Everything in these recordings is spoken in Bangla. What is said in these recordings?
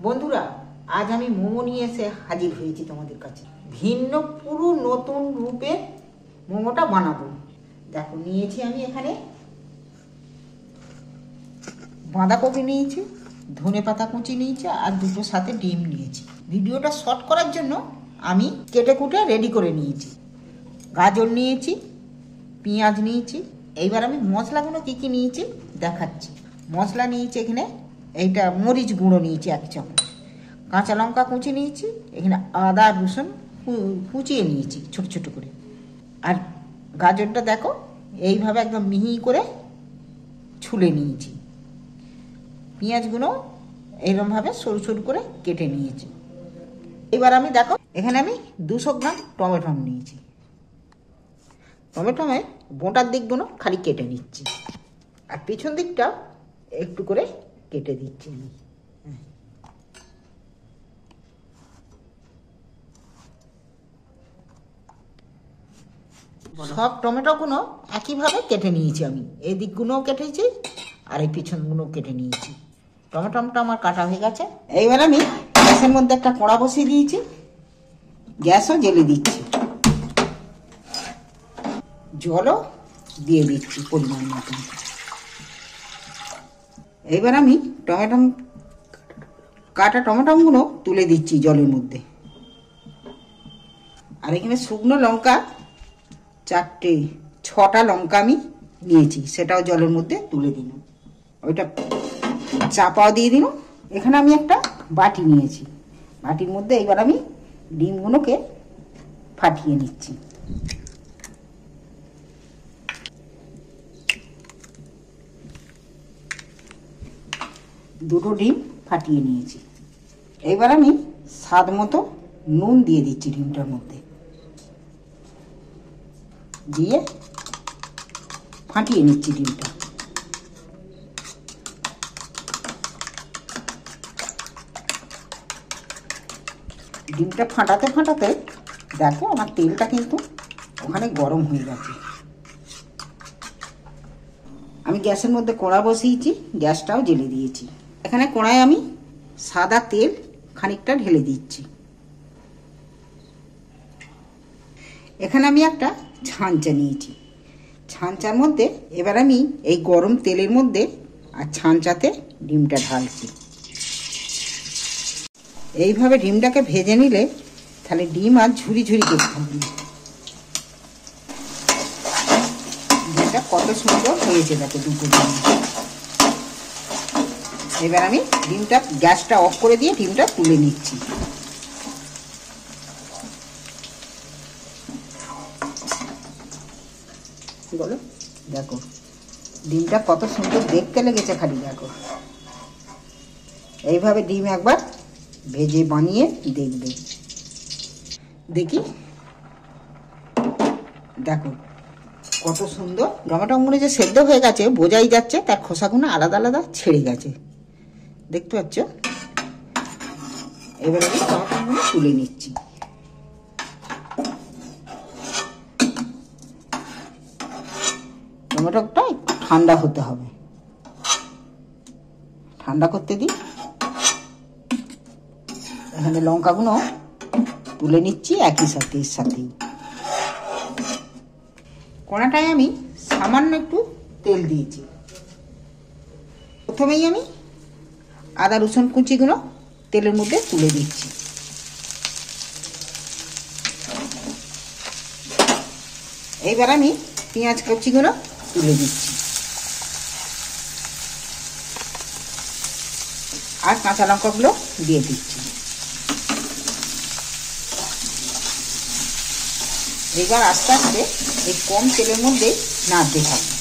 বন্ধুরা, আজ আমি মোমো নিয়ে এসে হাজির হয়েছি তোমাদের কাছে। ভিন্ন পুরো নতুন রূপে মোমোটা বানাবো। দেখো, নিয়েছি আমি এখানে বাঁধাকপি নিয়েছি, ধনেপাতা কুচি নিয়েছি আর দুটো সাথে ডিম নিয়েছি। ভিডিওটা শর্ট করার জন্য আমি কেটে কুটে রেডি করে নিয়েছি। গাজর নিয়েছি, পেঁয়াজ নিয়েছি। এইবার আমি মশলাগুলো কী কী নিয়েছি দেখাচ্ছি। মশলা নিয়েছি এখানে, এইটা মরিচ গুঁড়ো নিয়েছি 1 চামচ, কাঁচা লঙ্কা কুচি নিয়েছি, এখানে আদা রসুন কুচিয়ে নিয়েছি ছোট ছোট করে। আর গাজরটা দেখো এইভাবে একদম মিহি করে ছুলে নিয়েছি। পেঁয়াজগুলো এইরকমভাবে সরু সরু করে কেটে নিয়েছি। এবার আমি দেখো এখানে আমি 200 গ্রাম টমেটো নিয়েছি। টমেটোমে বোঁটার দিকগুলো খালি কেটে নিচ্ছি, আর পিছন দিকটা একটু করে কেটে দিচ্ছি আমি। সব টমেটোগুলো একইভাবে কেটে নিয়েছি আমি। এই দিকগুলোও কেটেছি আর এই পিছনগুলোও কেটে নিয়েছি। টমেটোটা আমার কাটা হয়ে গেছে। এইবার আমি গ্যাসের মধ্যে একটা কড়া বসিয়ে দিয়েছি, গ্যাসও জ্বেলে দিচ্ছি, জলও দিয়ে দিচ্ছি পরিমাণ মতন। এইবার আমি কাটা টমেটোগুলো তুলে দিচ্ছি জলের মধ্যে। আর এখানে শুকনো লঙ্কা 6টা লঙ্কা আমি নিয়েছি, সেটাও জলের মধ্যে তুলে দিলাম। ওইটা চাপাও দিয়ে দিলাম। এখানে আমি একটা বাটি নিয়েছি, বাটির মধ্যে এইবার আমি ডিমগুলোকে ফাটিয়ে নিচ্ছি। দুটো ডিম ফাটিয়ে নিয়েছি। এবার আমি স্বাদ মতো নুন দিয়ে দিচ্ছি ডিমটার মধ্যে, দিয়ে ফাটিয়ে নিচ্ছি ডিমটা। ডিমটা ফাটাতে ফাটাতে দেখো আমার তেলটা কিন্তু ওখানে গরম হয়ে গেছে। আমি গ্যাসের মধ্যে কড়া বসিয়েছি, গ্যাসটাও জ্বেলে দিয়েছি। এখানে কড়ায় আমি সাদা তেল খানিকটা ঢেলে দিচ্ছি। এখানে আমি একটা ছাঁচা নিয়েছি, ছাঁচার মধ্যে এবার আমি এই গরম তেলের মধ্যে আর ছাঁচাতে ডিমটা ঢালছি। এইভাবে ডিমটাকে ভেজে নিলে তাহলে ডিম আর ঝুরি ঝুরি করতে হবে। ডিমটা কত সুন্দর হয়েছে দেখো, দুটো ডিম। এবার আমি ডিমটা গ্যাসটা অফ করে দিয়ে ডিমটা তুলে নিচ্ছি। বলো, দেখো ডিমটা কত সুন্দর দেখতে লেগেছে, খালি দেখো। এইভাবে ডিম একবার ভেজে বানিয়ে দেখবে। দেখি, দেখো কত সুন্দর টমেটোগুলো যে সেদ্ধ হয়ে গেছে বোঝাই যাচ্ছে, তার খোসাগুলো আলাদা আলাদা ছেড়ে গেছে, দেখতে পাচ্ছ। এবার আমি টমেটোগুলো তুলে নিচ্ছি। টমেটোটা একটু ঠান্ডা হতে হবে, ঠান্ডা করতে দিই। এখানে লঙ্কাগুলো তুলে নিচ্ছি একই সাথে, এর সাথেই। কড়াটায় আমি সামান্য একটু তেল দিয়েছি। প্রথমেই আমি আদা রসুন কুচিগুলো তেলের মধ্যে তুলে দিচ্ছি। এইবার আমি পেঁয়াজ কুচিগুলো তুলে দিচ্ছি, আর কাঁচা লঙ্কাগুলো দিয়ে দিচ্ছি। এবার আস্তে আস্তে এই কম তেলের মধ্যে নাড়তে থাকবো।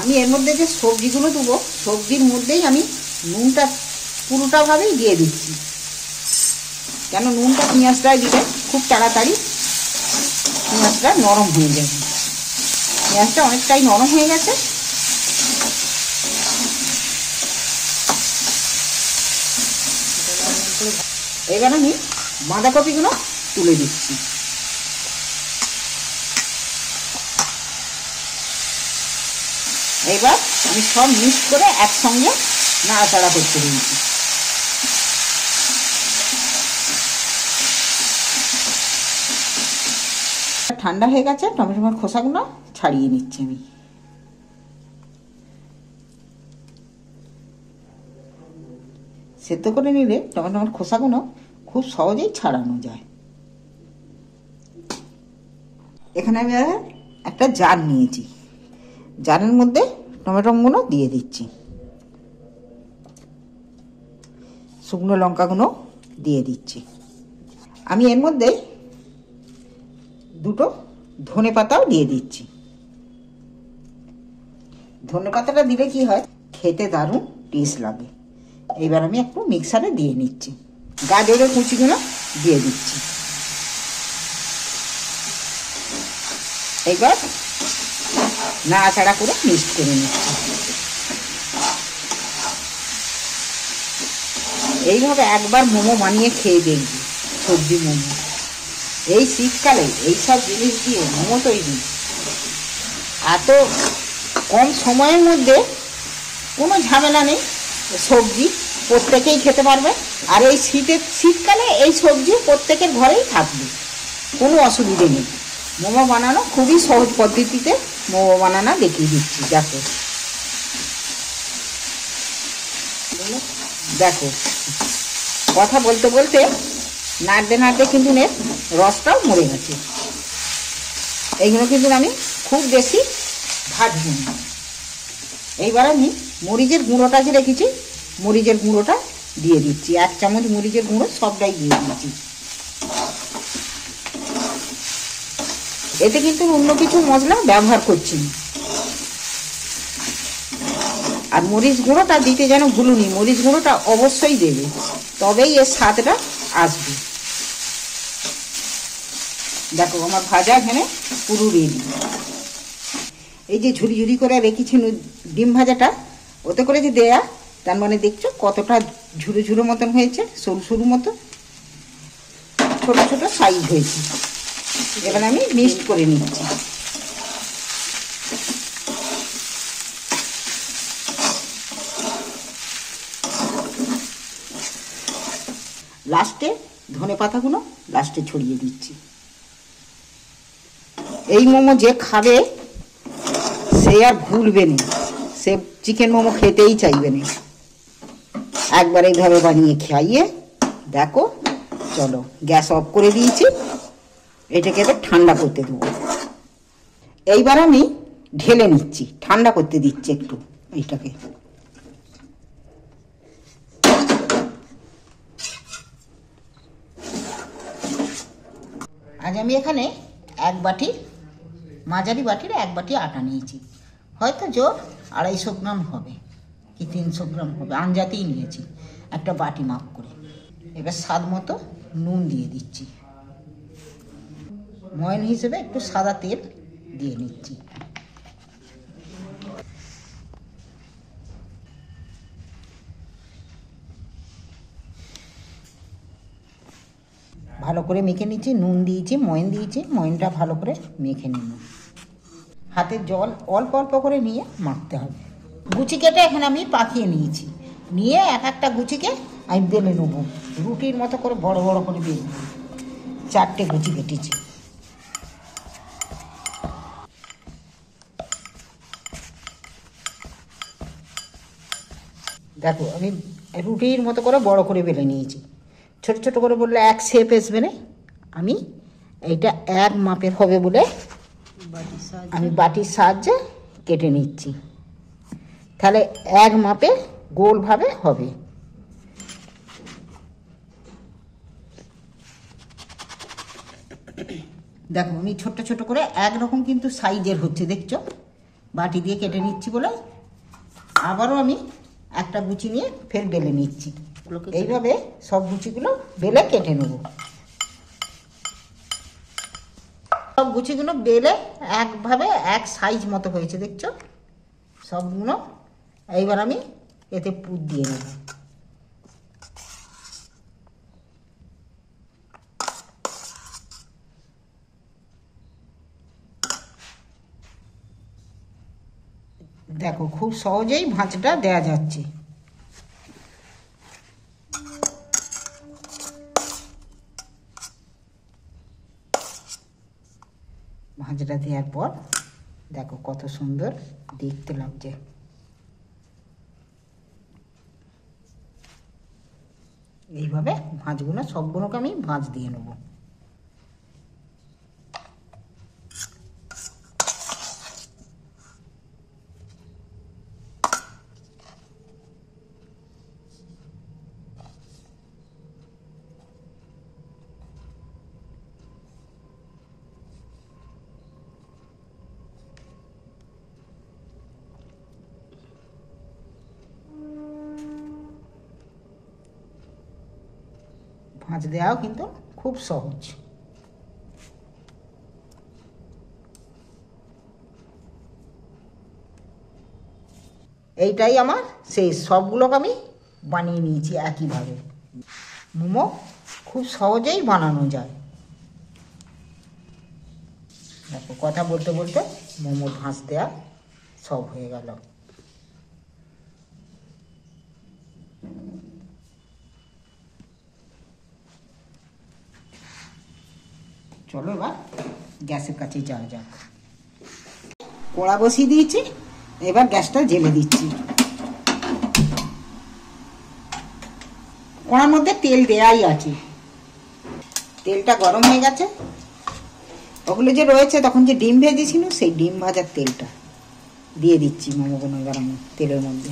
আমি এর মধ্যে যে সবজিগুলো দেবো, সবজির মধ্যেই আমি নুনটা পুরোটাভাবেই দিয়ে দিচ্ছি, কেন নুনটা পেঁয়াজটায় দিলে খুব তাড়াতাড়ি পেঁয়াজটা নরম হয়ে যাবে। পেঁয়াজটা অনেকটাই নরম হয়ে গেছে। এবার আমি বাঁধাকপিগুলো তুলে দিচ্ছি। এবার আমি সব মিক্স করে একসঙ্গে নাড়াচাড়া করতে দিয়েছি। ঠান্ডা হয়ে গেছে, টমেটোর খোসাগুলো ছাড়িয়ে নিচ্ছি আমি। সেদ্ধ করে নিলে টমেটোর খোসাগুলো খুব সহজেই ছাড়ানো যায়। এখানে আমি একটা জার নিয়েছি, জারের মধ্যে টমেটোগুলো দিয়ে দিচ্ছি, শুকনো লঙ্কাগুলো দিয়ে দিচ্ছি। আমি এর মধ্যে দুটো ধনে পাতাও দিয়ে দিচ্ছি। ধনে পাতাটা দিলে কি হয়, খেতে দারুণ টেস্ট লাগে। এবার আমি একটু মিক্সারে দিয়ে নিচ্ছি, গাজরের কুচিগুলো দিয়ে দিচ্ছি। এইবার নাড়াচাড়া করে মিক্স করে নিচ্ছি। এইভাবে একবার মোমো বানিয়ে খেয়ে দেখবি, সবজি মোমো। এই শীতকালে এইসব জিনিস দিয়ে মোমো তৈরি, এত কম সময়ের মধ্যে কোনো ঝামেলা নেই, সবজি প্রত্যেকেই খেতে পারবে। আর এই শীতকালে এই সবজি প্রত্যেকের ঘরেই থাকবে, কোনো অসুবিধে নেই। মোমো বানানো খুবই সহজ পদ্ধতিতে মোমো বানানো দেখিয়ে দিচ্ছি। দেখো কথা বলতে বলতে নাড়তে নাড়তে কিন্তু রসটাও মরে গেছে। এইগুলো কিন্তু আমি খুব বেশি ভাজবো না। এইবার আমি মরিচের গুঁড়োটা যে রেখেছি, মরিচের গুঁড়োটা দিয়ে দিচ্ছি। 1 চামচ মরিচের গুঁড়ো সবটাই দিয়ে দিচ্ছি। এতে কিন্তু অন্য কিছু মশলা ব্যবহার করছি না। আর মরিচ গুঁড়োটা দিতে যেন ভুলুনি, মরিচ গুঁড়োটা অবশ্যই দেবে, তবেই এর স্বাদটা আসবে। দেখো আমার ভাজা এখানে পুরো রেডি। এই যে ঝুরি ঝুরি করে রেখেছি ডিম ভাজাটা, ওতে করে যে দেয়া, তার মানে দেখছো কতটা ঝুরো ঝুরো মতন হয়েছে, সরু সরু মতো ছোট ছোট সাইজ হয়েছে। এবার আমি মিক্সড করে নিচ্ছি। লাস্টে ধনে পাতাগুলো লাস্টে ছড়িয়ে দিচ্ছি। এই মোমো যে খাবে সে আর ভুলবে না, সে চিকেন মোমো খেতেই চাইবে না। একবার এইভাবে বানিয়ে খাইয়ে দেখো। চলো গ্যাস অফ করে দিয়েছি, এটাকে এবার ঠান্ডা করতে দেবো। এইবার আমি ঢেলে নিচ্ছি, ঠান্ডা করতে দিচ্ছি একটু এইটাকে। আজ আমি এখানে 1 বাটি, মাঝারি বাটির 1 বাটি আটা নিয়েছি। হয়তো জোর 250 গ্রাম হবে কি 300 গ্রাম হবে, আঞ্জাতেই নিয়েছি একটা বাটি মাপ করে। এবার স্বাদ মতো নুন দিয়ে দিচ্ছি। ময়ন হিসেবে একটু সাদা তেল দিয়ে নিচ্ছি। ভালো করে মেখে নিচ্ছি, নুন দিয়েছি, ময়ন দিয়েছি, ময়নটা ভালো করে মেখে নিন। হাতে জল অল্প অল্প করে নিয়ে মাখতে হবে। গুচি কেটে এখানে আমি পাকিয়ে নিয়েছি, নিয়ে একটা গুচিকে আমি বেলে নেবো, রুটির মতো করে বড় বড় করে বেলে নেব। 4টে গুচি কেটেছি। দেখো আমি রুটির মতো করে বড় করে বেলে নিয়েছি। ছোট ছোট করে বললে এক শেপ আসবে না, আমি এইটা 1 মাপের হবে বলে আমি বাটির সাহায্যে কেটে নিচ্ছি, তাহলে 1 মাপে গোলভাবে হবে। দেখো আমি ছোট ছোট করে একরকম কিন্তু সাইজের হচ্ছে, দেখছো বাটি দিয়ে কেটে নিচ্ছি বলে। আবারও আমি একটা গুচি নিয়ে ফের বেলে নিচ্ছি। এইভাবে সব গুচিগুলো বেলে কেটে নেব। সব গুচিগুলো বেলে একভাবে এক সাইজ মতো হয়েছে, দেখছো সবগুলো। এইবার আমি এতে পুর দিয়ে নেব। দেখো খুব সহজেই ভাঁজটা দেয়া যাচ্ছে। ভাঁজটা দেওয়ার পর দেখো কত সুন্দর দেখতে লাগছে। এইভাবে ভাঁজগুলো সবগুলোকে আমি ভাঁজ দিয়ে নেব। ভাঁজ দেওয়াও কিন্তু খুব সহজ। এইটাই আমার সেই সবগুলোকে আমি বানিয়ে নিয়েছি একইভাবে। মোমো খুব সহজেই বানানো যায়। দেখো কথা বলতে বলতে মোমোর ভাঁজ দেওয়া সব হয়ে গেল। চলো এবার গ্যাসের কাছে যাওয়া যাক। কড়া বসিয়ে দিয়েছি, এবার গ্যাসটা জ্বেলে দিচ্ছি। কড়ার মধ্যে তেল দেয়াই আছে, তেলটা গরম হয়ে গেছে। ওগুলো যে রয়েছে তখন যে ডিম ভেজেছিল সেই ডিম ভাজার তেলটা দিয়ে দিচ্ছি মোমোগুলো এবার আমি তেলের মধ্যে।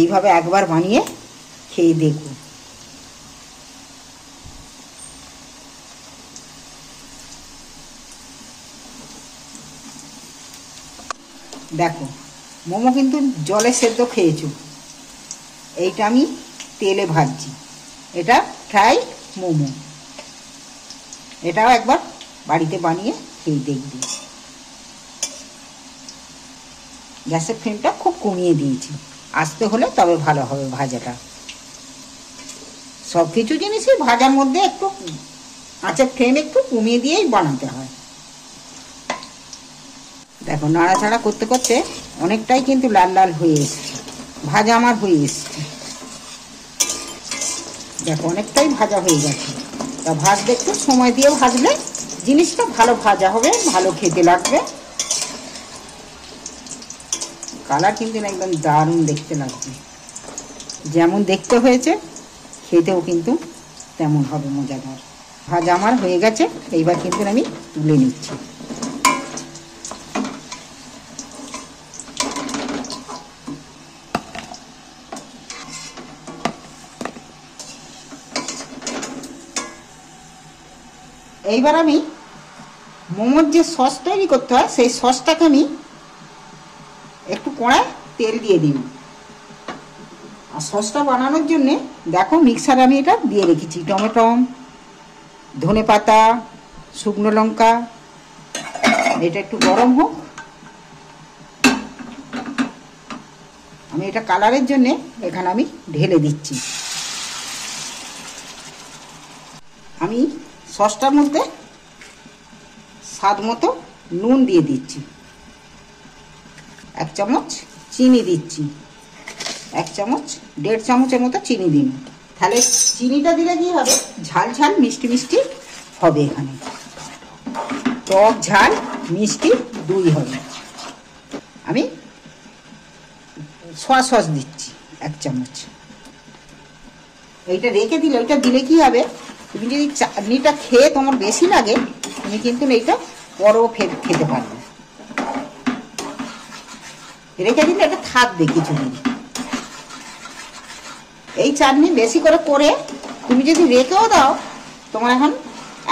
এইভাবে একবার বানিয়ে খেয়ে দেখো। দেখো মোমো কিন্তু জলে সেদ্ধ খেয়েছো, এইটা আমি তেলে ভাজছি। এটা ফ্রাই মোমো, এটাও একবার বাড়িতে বানিয়ে খেয়ে দেখবি। গ্যাসের ফ্লেমটা খুব কমিয়ে দিয়েছি, আস্তে হলে তবে ভালো হবে ভাজাটা। সব কিছু জিনিসই ভাজার মধ্যে একটু আঁচের ফ্লেম একটু কমিয়ে দিয়েই বানাতে হয়। দেখো নাড়াচাড়া করতে করতে অনেকটাই কিন্তু লাল লাল হয়ে এসছে, ভাজা আমার হয়ে এসছে। দেখো অনেকটাই ভাজা হয়ে গেছে। তা ভাজতে একটু সময় দিয়ে ভাজলে জিনিসটা ভালো ভাজা হবে, ভালো খেতে লাগবে। কালার কিন্তু একদম দারুণ দেখতে লাগবে। যেমন দেখতে হয়েছে খেতেও কিন্তু তেমন হবে মজাদার। ভাজা আমার হয়ে গেছে, এইবার কিন্তু আমি তুলে নিচ্ছি। এইবার আমি মোমোর যে সস তৈরি করতে হয় সেই সসটাকে আমি একটু কড়ায় তেল দিয়ে দিই। আর সসটা বানানোর জন্যে দেখো মিক্সারে আমি এটা দিয়ে রেখেছি টমেটো, ধনেপাতা, শুকনো লঙ্কা। এটা একটু গরম হোক, আমি এটা কালারের জন্যে এখানে আমি ঢেলে দিচ্ছি। আমি সসটার মধ্যে স্বাদ মতো নুন দিয়ে দিচ্ছি, 1 চামচ চিনি দিচ্ছি, 1 চামচ 1.5 চামচের মতো চিনি দিন। তাহলে চিনিটা দিলে কি হবে, ঝাল ঝাল মিষ্টি মিষ্টি হবে। এখানে টক ঝাল মিষ্টি দুই হবে। আমি সয়া সস দিচ্ছি 1 চামচ। এইটা রেখে দিলে, ওইটা দিলে কি হবে, তুমি যদি চাটনিটা খেয়ে তোমার বেশি লাগে তুমি কিন্তু এইটা পরেও খেতে পারবে। রেখে দিলে এটা থাকবে কিছুদিন। এই চাটনি বেশি করে করে তুমি যদি রেখেও দাও তোমার এখন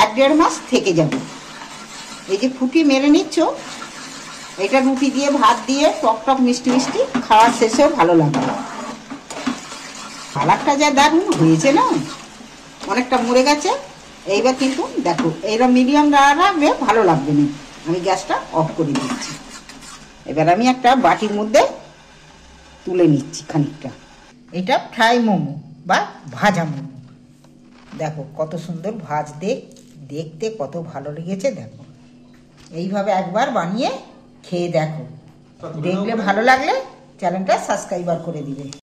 1-1.5 মাস থেকে যাবে। এই যে ফুটি মেরে নিচ্ছ, এটা রুটি দিয়ে ভাত দিয়ে টক টক মিষ্টি মিষ্টি খাওয়ার শেষেও ভালো লাগবে। কালারটা যা দারুণ হয়েছে না, অনেকটা মরে গেছে। এইবার কিন্তু দেখো এইরকম মিডিয়াম রাখবে, ভালো লাগবে না। আমি গ্যাসটা অফ করে দিচ্ছি। এবার আমি একটা বাটির মধ্যে তুলে নিচ্ছি খানিকটা। এটা ফ্রাই মোমো বা ভাজা মোমো। দেখো কত সুন্দর দেখতে কত ভালো লেগেছে। দেখো এইভাবে একবার বানিয়ে খেয়ে দেখো, দেখলে ভালো লাগলে চ্যানেলটা সাবস্ক্রাইবার করে দিবে।